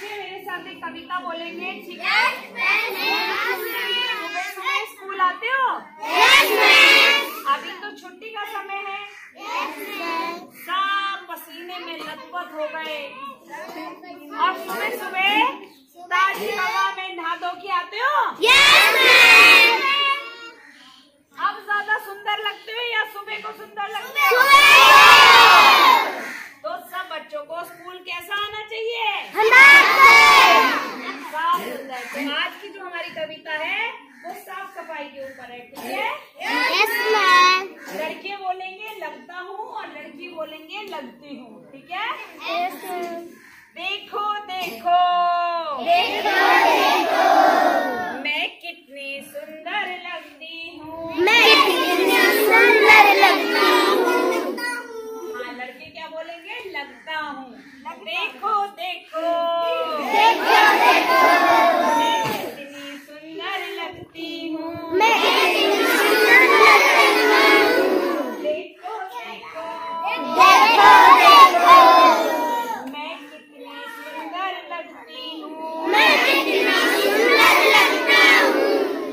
बच्चे मेरे साथ एक कविता बोलेंगे, ठीक है? सुबह स्कूल आते हो? अभी तो छुट्टी का समय है, सब पसीने में लथपथ हो गए और सुबह सुबह ताजी हवा में नहा धो के आते हो? अब ज्यादा सुंदर लगते हो या सुबह को सुंदर लगते हो? तो सब बच्चों को स्कूल कैसा आना चाहिए? साफ सुंदर। तो आज की जो हमारी कविता है वो साफ सफाई के ऊपर है, ठीक है? लड़के बोलेंगे लगता हूँ और लड़की बोलेंगे लगती हूँ, ठीक है? देखो देखो देखो देखो मैं कितनी सुंदर लगती हूँ, मैं कितनी सुंदर लगती हूँ। हाँ, लड़के क्या बोलेंगे? लगता हूँ। देखो देखो देखो देखो मैं कितनी सुंदर लगती हूँ, मैं कितनी सुंदर लगती हूँ। देखो देखो देखो देखो मैं कितनी सुंदर लगती हूँ, मैं कितनी सुंदर लगता हूँ।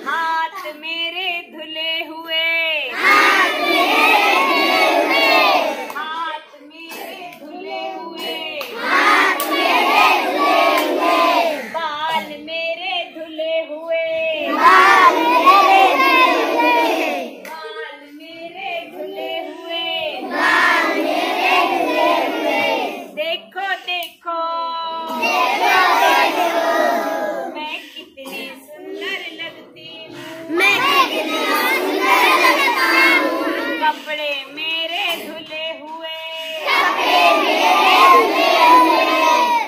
हाथ मेरे धुले हुए, हाथ मेरे धुले हुए, हाथ मेरे धुले हुए, बाल मेरे धुले हुए, बाल मेरे धुले हुए, बाल मेरे धुले हुए। देखो देखो देखो देखो मैं कितनी सुंदर लगती हूँ, मैं कितनी सुंदर लगता हूँ। कपड़े मेरे धुले हुए, कपड़े मेरे धुले हुए,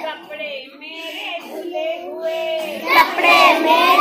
कपड़े मेरे धुले हुए, कपड़े मेरे